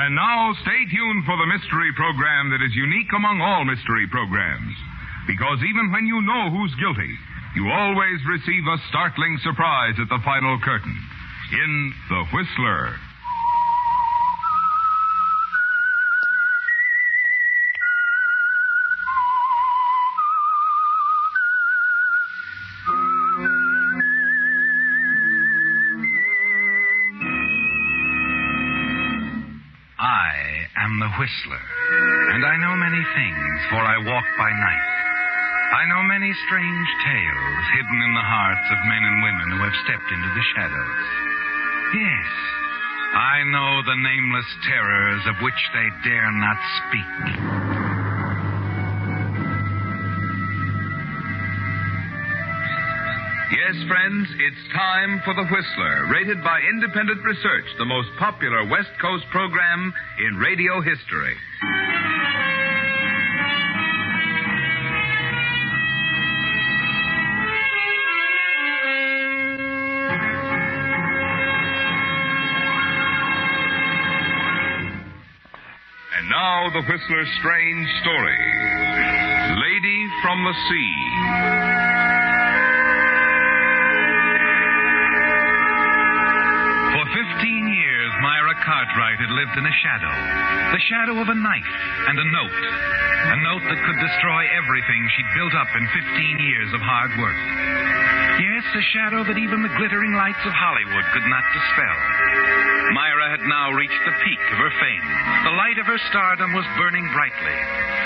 And now, stay tuned for the mystery program that is unique among all mystery programs. Because even when you know who's guilty, you always receive a startling surprise at the final curtain. In The Whistler. I am the Whistler, and I know many things, for I walk by night. I know many strange tales hidden in the hearts of men and women who have stepped into the shadows. Yes, I know the nameless terrors of which they dare not speak. Yes, friends, it's time for The Whistler, rated by independent research the most popular West Coast program in radio history. And now, The Whistler's strange story, Lady from the Sea. For 15 years, Myra Cartwright had lived in a shadow. The shadow of a knife and a note. A note that could destroy everything she'd built up in 15 years of hard work. Yes, a shadow that even the glittering lights of Hollywood could not dispel. Myra had now reached the peak of her fame. The light of her stardom was burning brightly.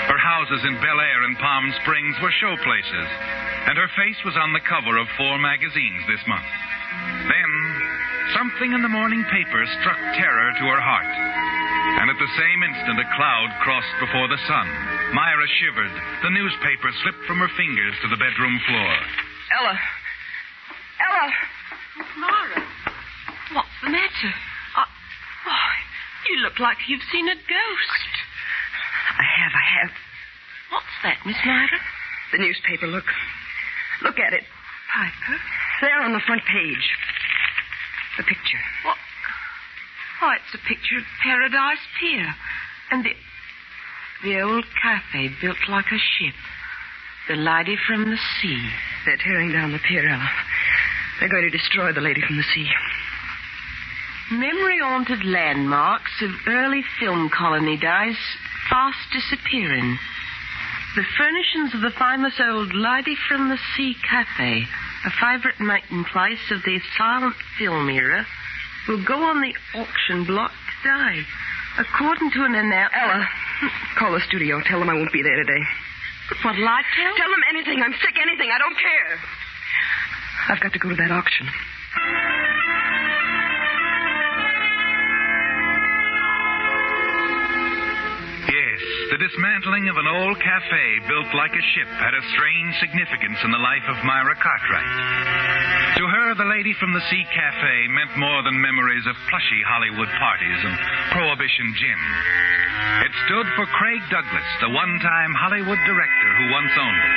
Her houses in Bel Air and Palm Springs were showplaces, and her face was on the cover of 4 magazines this month. Then, something in the morning paper struck terror to her heart. And at the same instant, a cloud crossed before the sun. Myra shivered. The newspaper slipped from her fingers to the bedroom floor. Ella! Ella! Myra, what's the matter? Why, you look like you've seen a ghost. I have. What's that, Miss Myra? The newspaper, look. Look at it. Piper? There on the front page. The picture. What? Oh, it's a picture of Paradise Pier. And the old cafe built like a ship. The Lady from the Sea. They're tearing down the pier, Ella. They're going to destroy the Lady from the Sea. Memory-haunted landmarks of early film colony days fast disappearing. The furnishings of the famous old Lady from the Sea cafe, a favourite meeting place of the silent film era, will go on the auction block today. According to an announcement... Ella, call the studio. Tell them I won't be there today. What'll I tell? Tell them anything. I'm sick, anything. I don't care. I've got to go to that auction. Yes, the dismantling of an old cafe built like a ship had a strange significance in the life of Myra Cartwright. To her, the Lady from the Sea cafe meant more than memories of plushy Hollywood parties and Prohibition gin. It stood for Craig Douglas, the one-time Hollywood director who once owned it.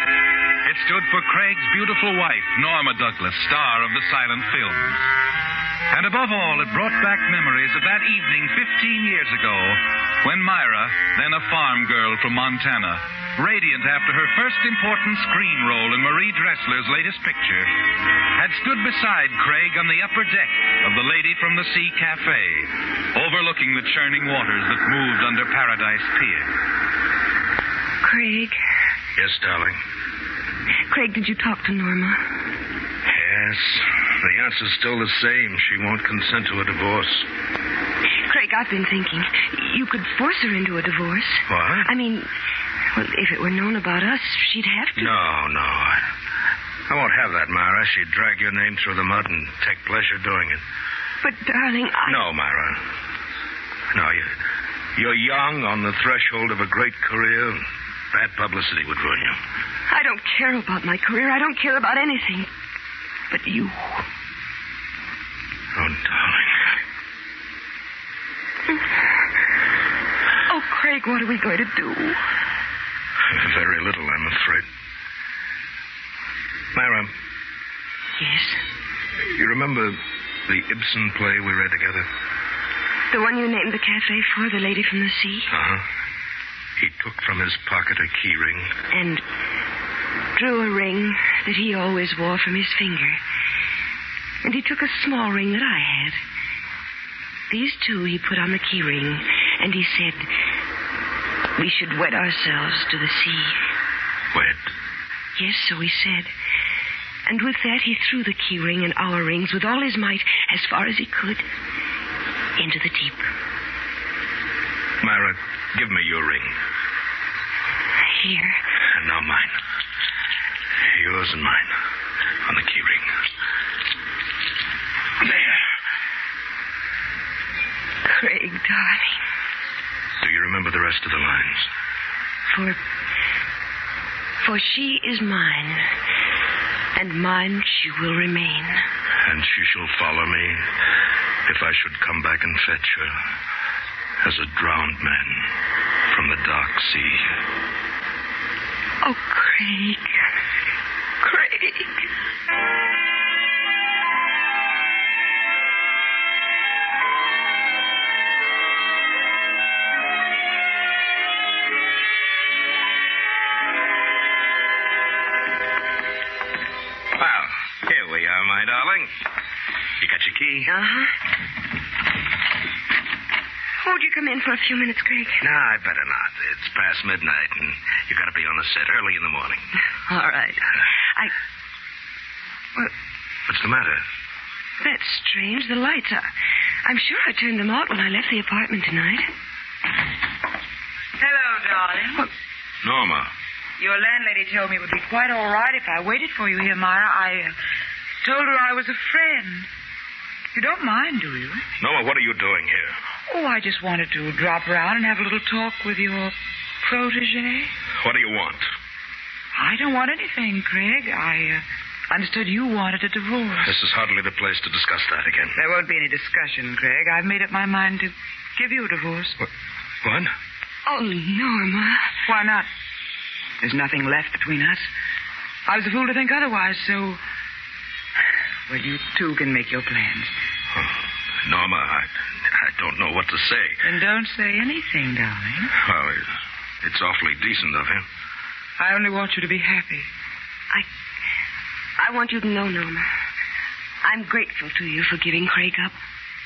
It stood for Craig's beautiful wife, Norma Douglas, star of the silent films. And above all, it brought back memories of that evening 15 years ago when Myra, then a farm girl from Montana, radiant after her first important screen role in Marie Dressler's latest picture, had stood beside Craig on the upper deck of the Lady from the Sea cafe, overlooking the churning waters that moved under Paradise Pier. Craig. Yes, darling. Craig, did you talk to Norma? Yes. The answer's still the same. She won't consent to a divorce. Craig, I've been thinking. You could force her into a divorce. What? I mean, well, if it were known about us, she'd have to. No. I won't have that, Myra. She'd drag your name through the mud and take pleasure doing it. But, darling, No, Myra. No, you're young, on the threshold of a great career. Bad publicity would ruin you. I don't care about my career. I don't care about anything. But you. Oh, darling. Oh, Craig, what are we going to do? Very little, I'm afraid. Myra. Yes? You remember the Ibsen play we read together? The one you named the cafe for, the lady from the sea? Uh-huh. He took from his pocket a key ring. And drew a ring that he always wore from his finger. And he took a small ring that I had. These two he put on the key ring, and he said we should wed ourselves to the sea. Wed? Yes, so he said. And with that, he threw the key ring and our rings with all his might, as far as he could, into the deep. Myra, give me your ring. Here. And now mine. Yours and mine. On the key ring. There. Craig, darling. Do you remember the rest of the lines? For she is mine, and mine she will remain. And she shall follow me if I should come back and fetch her as a drowned man from the dark sea. Oh, Craig. Craig. Well, here we are, my darling. You got your key? Uh-huh. Won't you come in for a few minutes, Craig? No, I better not. It's past midnight, and you got to be on the set early in the morning. All right. Well, What's the matter? that's strange. The lights are... I'm sure I turned them out when I left the apartment tonight. Hello, darling. Well, Norma. Your landlady told me it would be quite all right if I waited for you here, Myra. I told her I was a friend. You don't mind, do you? Norma, what are you doing here? Oh, I just wanted to drop around and have a little talk with your protege. What do you want? I don't want anything, Craig. I understood you wanted a divorce. This is hardly the place to discuss that again. There won't be any discussion, Craig. I've made up my mind to give you a divorce. What? oh, Norma. Why not? There's nothing left between us. I was a fool to think otherwise, so... Well, you two can make your plans. Oh, Norma, I don't know what to say. Then don't say anything, darling. Well, it's awfully decent of him. I only want you to be happy. I want you to know, Norma, I'm grateful to you for giving Craig up.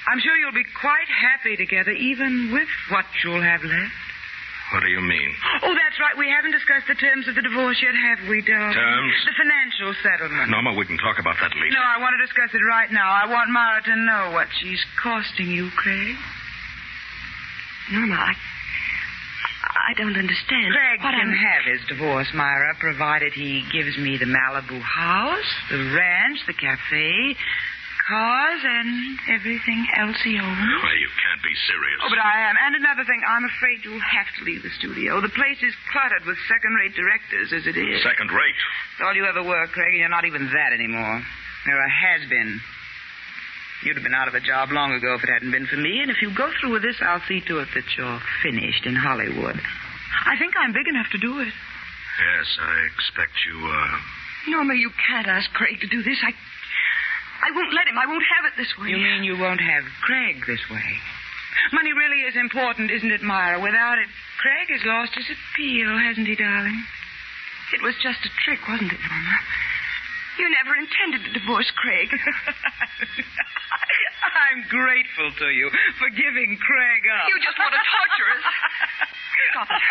I'm sure you'll be quite happy together, even with what you'll have left. What do you mean? Oh, that's right. We haven't discussed the terms of the divorce yet, have we, darling? Terms? The financial settlement. Norma, we can talk about that later. No, I want to discuss it right now. I want Myra to know what she's costing you, Craig. Norma, I don't understand. Craig what can have his divorce, Myra, provided he gives me the Malibu house, the ranch, the cafe, cars, and everything else he owns. Well, you can't be serious. Oh, but I am. And another thing, I'm afraid you'll have to leave the studio. The place is cluttered with second-rate directors as it is. Second rate? It's all you ever were, Craig, and you're not even that anymore. You're a has-been. You'd have been out of a job long ago if it hadn't been for me, and if you go through with this, I'll see to it that you're finished in Hollywood. I think I'm big enough to do it. Yes, I expect you, Norma, you can't ask Craig to do this. I won't let him. I won't have it this way. You mean you won't have Craig this way? Money really is important, isn't it, Myra? Without it, Craig has lost his appeal, hasn't he, darling? It was just a trick, wasn't it, Norma? You never intended to divorce Craig. I'm grateful to you for giving Craig up. You just want to torture us. Stop it.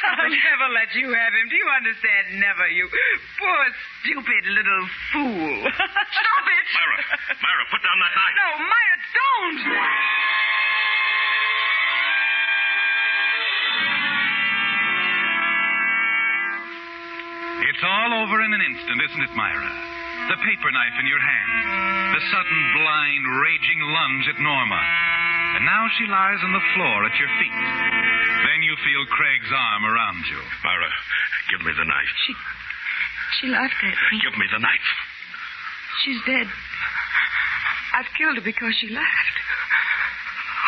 I'll never let you have him. Do you understand? Never, you poor, stupid little fool. Stop it. Myra, put down that knife. No, Myra, don't. It's all over in an instant, isn't it, Myra? The paper knife in your hand. The sudden, blind, raging lunge at Norma. And now she lies on the floor at your feet. Then you feel Craig's arm around you. Myra, give me the knife. She laughed at me. Give me the knife. She's dead. I've killed her because she laughed.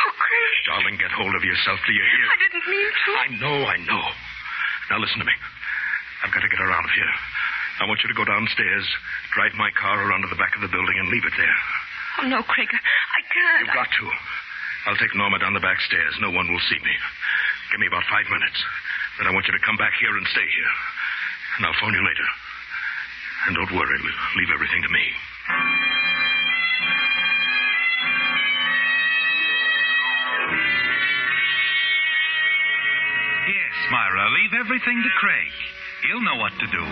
Oh, Craig. Darling, get hold of yourself. Do you hear? I didn't mean to. I know. Now listen to me. I've got to get her out of here. I want you to go downstairs, drive my car around to the back of the building, and leave it there. Oh, no, Craig. I can't. You've got to. I'll take Norma down the back stairs. No one will see me. Give me about 5 minutes. Then I want you to come back here and stay here. And I'll phone you later. And don't worry, leave everything to me. Yes, Myra, leave everything to Craig. He'll know what to do.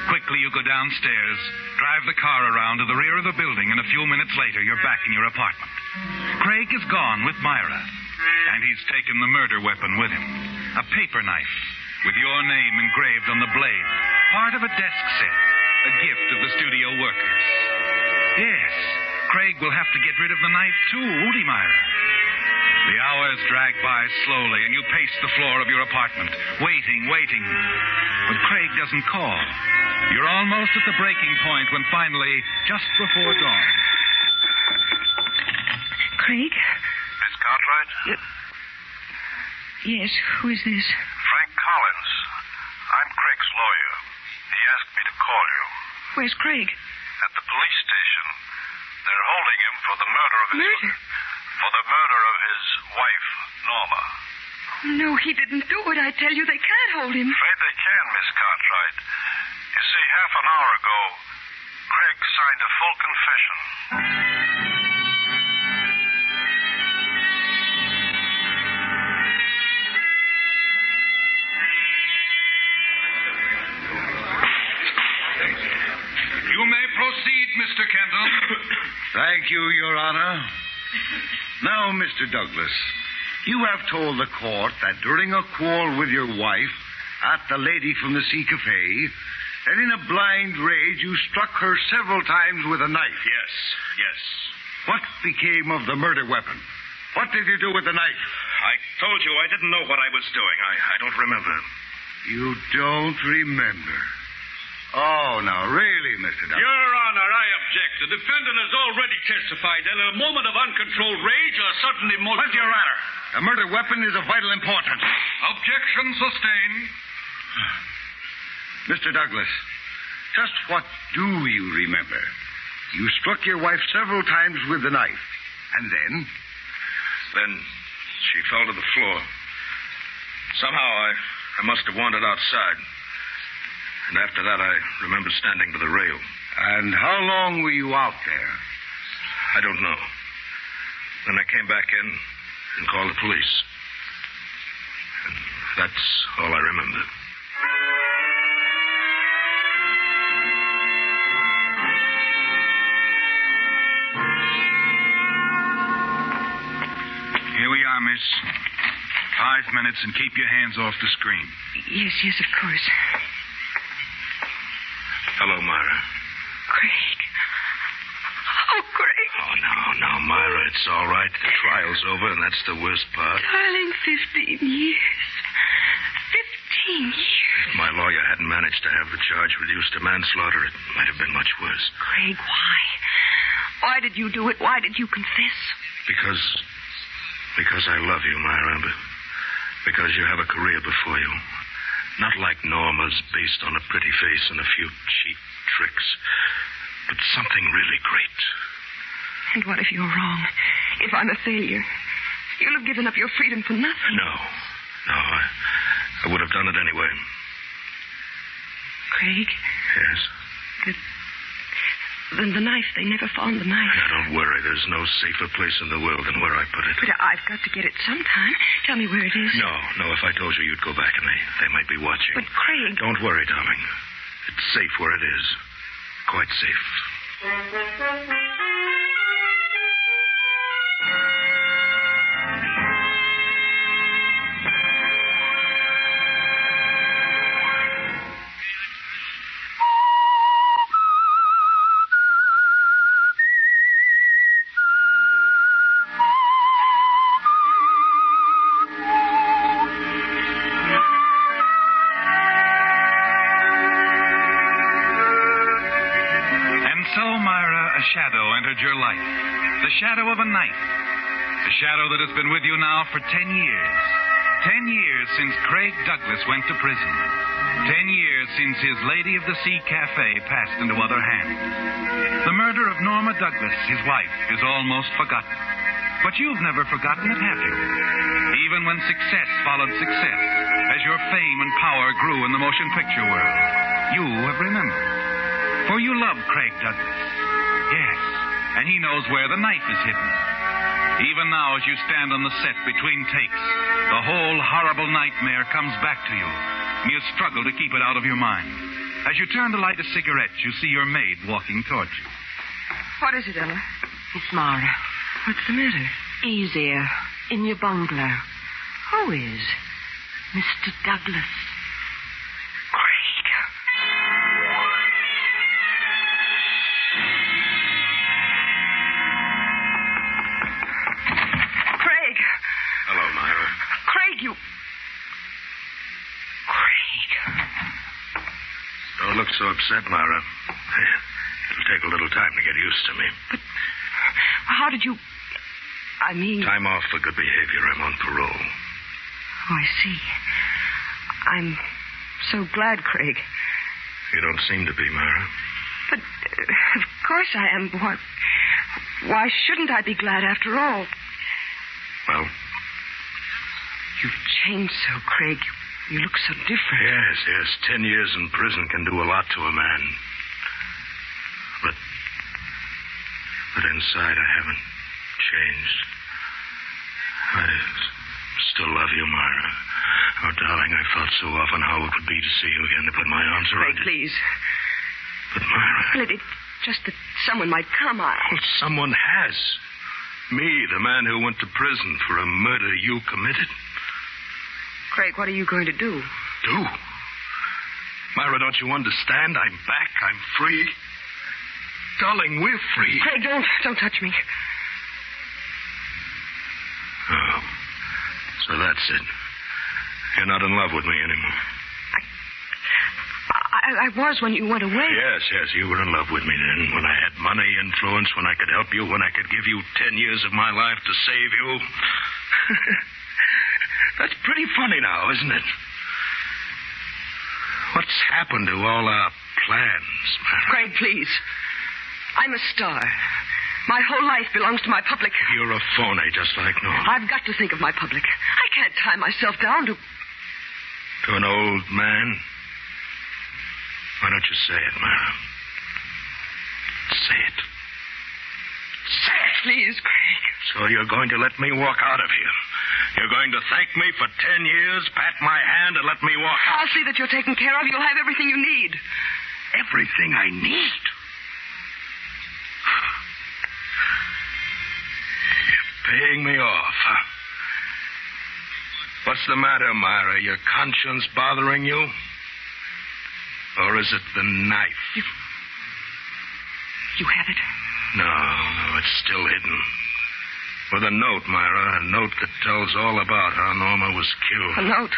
Quickly, you go downstairs, drive the car around to the rear of the building, and a few minutes later, you're back in your apartment. Craig is gone with Myra, and he's taken the murder weapon with him. A paper knife with your name engraved on the blade, part of a desk set, a gift of the studio workers. Yes, Craig will have to get rid of the knife, too, won't he, Myra? The hours drag by slowly, and you pace the floor of your apartment, waiting. But Craig doesn't call. You're almost at the breaking point when finally, just before dawn... Craig? Miss Cartwright? Yes, who is this? Frank Collins. I'm Craig's lawyer. He asked me to call you. Where's Craig? At the police station. They're holding him for the murder of his... Murder? For the murder of his wife, Norma. No, he didn't do it. I tell you, they can't hold him. Afraid they can, Miss Cartwright. You see, half an hour ago, Craig signed a full confession. You may proceed, Mr. Kendall. Thank you, Your Honor. Now, Mr. Douglas, you have told the court that during a quarrel with your wife at the Lady from the Sea Cafe, that in a blind rage you struck her several times with a knife. Yes. What became of the murder weapon? What did you do with the knife? I told you I didn't know what I was doing. I don't remember. You don't remember. Oh, now, really, Mr. Douglas. Your Honor, I object. The defendant has already testified that in a moment of uncontrolled rage or sudden emotion... But, Your Honor, the murder weapon is of vital importance. Objection sustained. Mr. Douglas, just what do you remember? You struck your wife several times with the knife. And then? Then she fell to the floor. Somehow I must have wandered outside. And after that, I remember standing by the rail. And how long were you out there? I don't know. Then I came back in and called the police. And that's all I remember. Here we are, miss. 5 minutes and keep your hands off the screen. Yes, of course. Hello, Myra. Craig. Oh, Craig. Oh, now, Myra, it's all right. The trial's over, and that's the worst part. Darling, 15 years. 15 years. If my lawyer hadn't managed to have the charge reduced to manslaughter, it might have been much worse. Craig, why? Why did you do it? Why did you confess? Because I love you, Myra. Because you have a career before you. Not like Norma's, based on a pretty face and a few cheap tricks. But something really great. And what if you're wrong? If I'm a failure? You'll have given up your freedom for nothing. No, I would have done it anyway. Craig? Yes? The knife, they never found the knife. Now, don't worry. There's no safer place in the world than where I put it. But I've got to get it sometime. Tell me where it is. No. If I told you, you'd go back and they might be watching. But, Craig... Don't worry, darling. It's safe where it is. Quite safe. Your life. The shadow of a knife. The shadow that has been with you now for 10 years. 10 years since Craig Douglas went to prison. 10 years since his Lady of the Sea Cafe passed into other hands. The murder of Norma Douglas, his wife, is almost forgotten. But you've never forgotten it, have you? Even when success followed success, as your fame and power grew in the motion picture world, you have remembered. For you love Craig Douglas. Yes, and he knows where the knife is hidden. Even now, as you stand on the set between takes, the whole horrible nightmare comes back to you, and you struggle to keep it out of your mind. As you turn to light a cigarette, you see your maid walking towards you. What is it, Ella? It's Mara. What's the matter? Easier. In your bungalow. Who is? Mr. Douglas. Craig. Craig. Hello, Myra. Craig, you... Craig. Don't look so upset, Myra. It'll take a little time to get used to me. But how did you... I mean... Time off for good behavior. I'm on parole. Oh, I see. I'm so glad, Craig. You don't seem to be, Myra. But, of course I am. Why shouldn't I be glad after all? Well? You've changed so, Craig. You look so different. Yes. 10 years in prison can do a lot to a man. But inside I haven't changed. I still love you, Myra. Oh, darling, I thought so often how it would be to see you again, to put my arms around you. Craig, please. But, Myra... Well, it's just that someone might come. Well, someone has. Me, the man who went to prison for a murder you committed. Craig, what are you going to do? Do? Myra, don't you understand? I'm back. I'm free. Darling, we're free. Craig, don't touch me. Oh. So that's it. You're not in love with me anymore. I was when you went away. Yes, you were in love with me then. When I had money, influence, when I could help you, when I could give you 10 years of my life to save you. That's pretty funny now, isn't it? What's happened to all our plans, Myra? Craig, please. I'm a star. My whole life belongs to my public. You're a phony, just like Norm. I've got to think of my public. I can't tie myself down to... To an old man? Why don't you say it, Myra? Say it. Say it. Please, Craig. So you're going to let me walk out of here? You're going to thank me for 10 years, pat my hand, and let me walk out? I'll see that you're taken care of. You'll have everything you need. Everything I need? You're paying me off, huh? What's the matter, Myra? Your conscience bothering you? Or is it the knife? You have it? No, it's still hidden. With a note, Myra, a note that tells all about how Norma was killed. A note?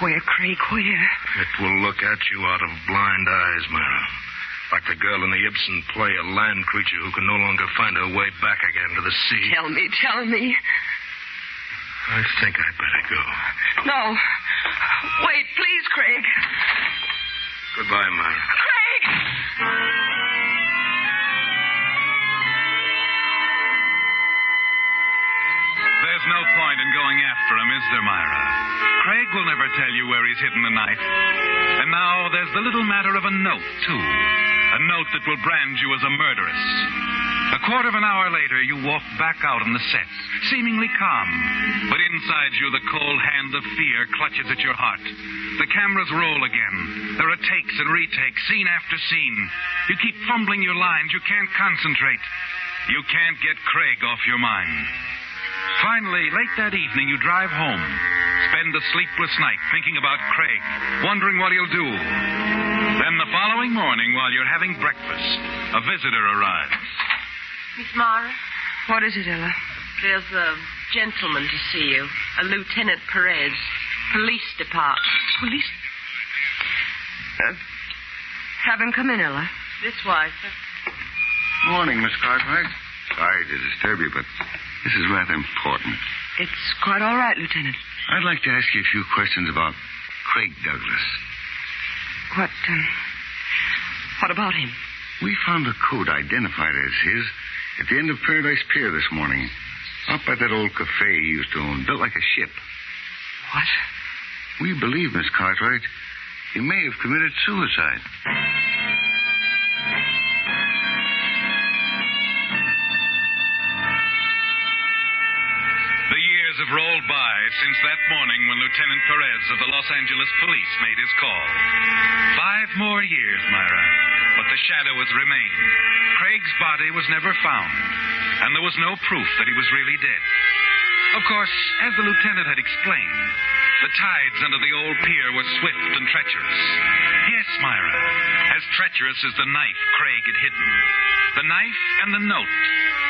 Where, Craig, where? It will look at you out of blind eyes, Myra. Like the girl in the Ibsen play, a land creature who can no longer find her way back again to the sea. Tell me. I think I'd better go. No. Wait, please, Craig. Goodbye, Myra. Craig! There's no point in going after him, is there, Myra? Craig will never tell you where he's hidden the knife. And now there's the little matter of a note, too. A note that will brand you as a murderess. A quarter of an hour later, you walk back out on the set, seemingly calm. But inside you, the cold hand of fear clutches at your heart. The cameras roll again. There are takes and retakes, scene after scene. You keep fumbling your lines. You can't concentrate. You can't get Craig off your mind. Finally, late that evening, you drive home. Spend a sleepless night thinking about Craig, wondering what he'll do. Then the following morning, while you're having breakfast, a visitor arrives. Miss Mara? What is it, Ella? There's a gentleman to see you. A Lieutenant Perez. Police Department. Police? Have him come in, Ella. This way, sir. Morning, Miss Cartwright. Sorry to disturb you, but this is rather important. It's quite all right, Lieutenant. I'd like to ask you a few questions about Craig Douglas. What about him? We found a coat identified as his at the end of Paradise Pier this morning. Up at that old cafe he used to own, built like a ship. What? We believe, Miss Cartwright, he may have committed suicide. The years have rolled by since that morning when Lieutenant Perez of the Los Angeles Police made his call. 5 more years, Myra, but the shadow has remained. Craig's body was never found, and there was no proof that he was really dead. Of course, as the lieutenant had explained, the tides under the old pier were swift and treacherous. Yes, Myra, as treacherous as the knife Craig had hidden. The knife and the note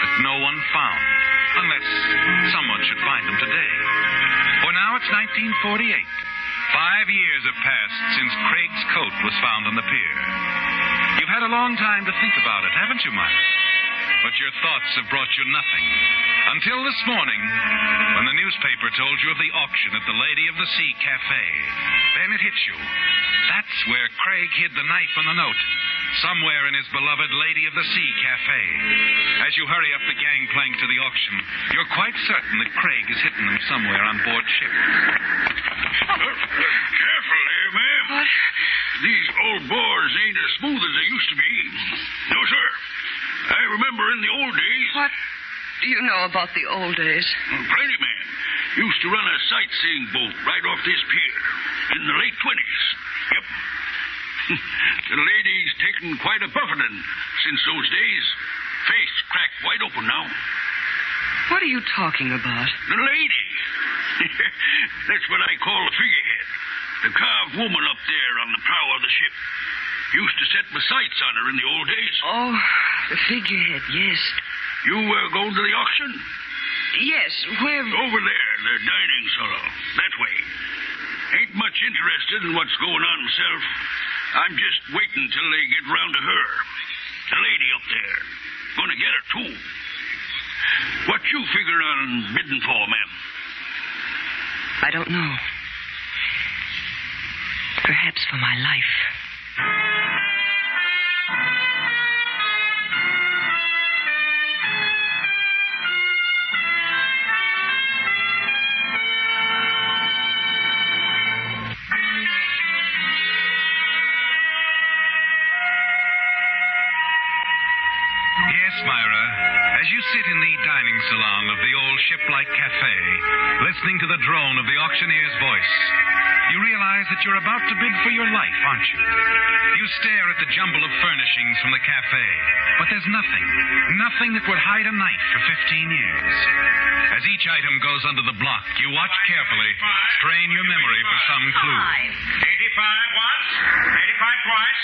that no one found, unless someone should find them today. For now it's 1948. 5 years have passed since Craig's coat was found on the pier. You've had a long time to think about it, haven't you, Myra? But your thoughts have brought you nothing. Until this morning, when the newspaper told you of the auction at the Lady of the Sea Cafe. Then it hit you. That's where Craig hid the knife and the note. Somewhere in his beloved Lady of the Sea Cafe. As you hurry up the gangplank to the auction, you're quite certain that Craig has hidden them somewhere on board ship. Careful there, ma'am. What? These old boards ain't as smooth as they used to be. No, sir. I remember in the old days... What do you know about the old days? Plenty, ma'am. Used to run a sightseeing boat right off this pier in the late 20s. Yep. The lady's taken quite a buffeting since those days. Face cracked wide open now. What are you talking about? The lady. That's what I call a figurehead. The carved woman up there on the prow of the ship. Used to set my sights on her in the old days. Oh, the figurehead, yes. You going to the auction? Yes, where... Over there, the dining salon. That way. Ain't much interested in what's going on myself. I'm just waiting till they get round to her. The lady up there. Gonna get her, too. What you figure on bidding for, ma'am? I don't know. Perhaps for my life. As you sit in the dining salon of the old ship-like cafe, listening to the drone of the auctioneer's voice, you realize that you're about to bid for your life, aren't you? You stare at the jumble of furnishings from the cafe, but there's nothing that would hide a knife for 15 years. As each item goes under the block, you watch carefully, strain your memory for some clue. 85 once, 85 twice,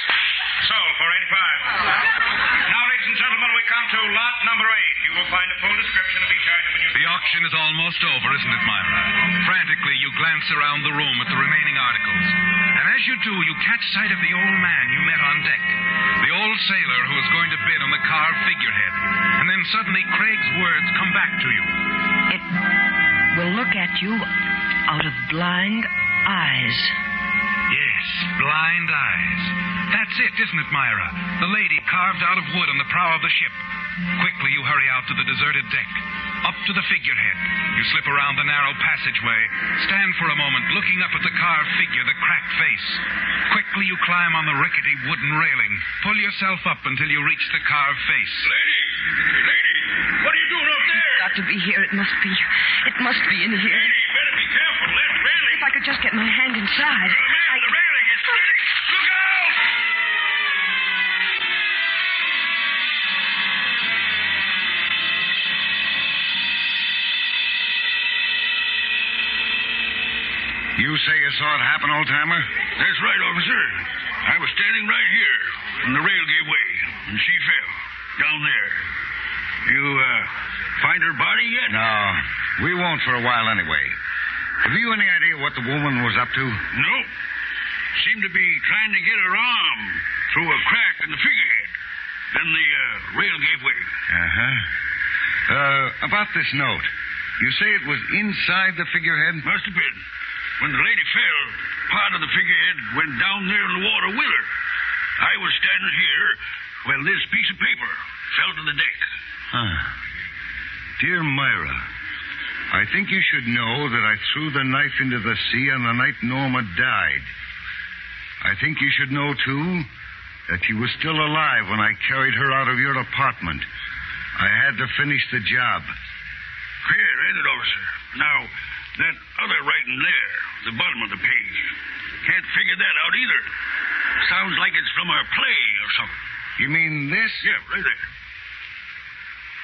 sold for 85. Now, ladies and gentlemen, we come to lot number 8. You will find a full description of each item in your... The auction is almost over, isn't it, Myra? Frantically, you glance around the room at the remaining articles. And as you do, you catch sight of the old man you met on deck. The old sailor who was going to bid on the carved figurehead. And then suddenly Craig's words come back to you. It will look at you out of blind eyes. Yes, blind eyes. That's it, isn't it, Myra? The lady carved out of wood on the prow of the ship. Quickly, you hurry out to the deserted deck. Up to the figurehead. You slip around the narrow passageway. Stand for a moment, looking up at the carved figure, the cracked face. Quickly, you climb on the rickety wooden railing. Pull yourself up until you reach the carved face. Lady, what are you doing up there? Got to be here. It must be in here. Lady, better be careful. That railing... If I could just get my hand inside. Ma'am, the railing is... Look out! You say you saw it happen, old-timer? That's right, officer. I was standing right here when the rail gave way, and she fell. Down there. You, find her body yet? No, we won't for a while anyway. Have you any idea what the woman was up to? No. Seemed to be trying to get her arm through a crack in the figurehead. Then the rail gave way. About this note. You say it was inside the figurehead? Must have been. When the lady fell, part of the figurehead went down there in the water with her. I was standing here when this piece of paper fell to the deck. Huh. Dear Myra, I think you should know that I threw the knife into the sea on the night Norma died. I think you should know, too, that she was still alive when I carried her out of your apartment. I had to finish the job. Queer, ain't it, officer? Now, that other writing there, the bottom of the page, can't figure that out either. Sounds like it's from a play or something. You mean this? Yeah, right there.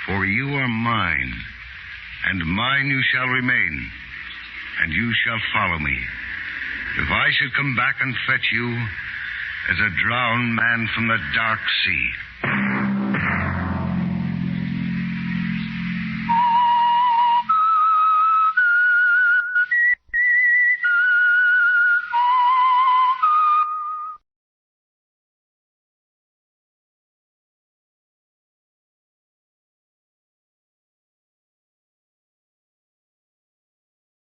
For you are mine, and mine you shall remain, and you shall follow me. If I should come back and fetch you as a drowned man from the dark sea,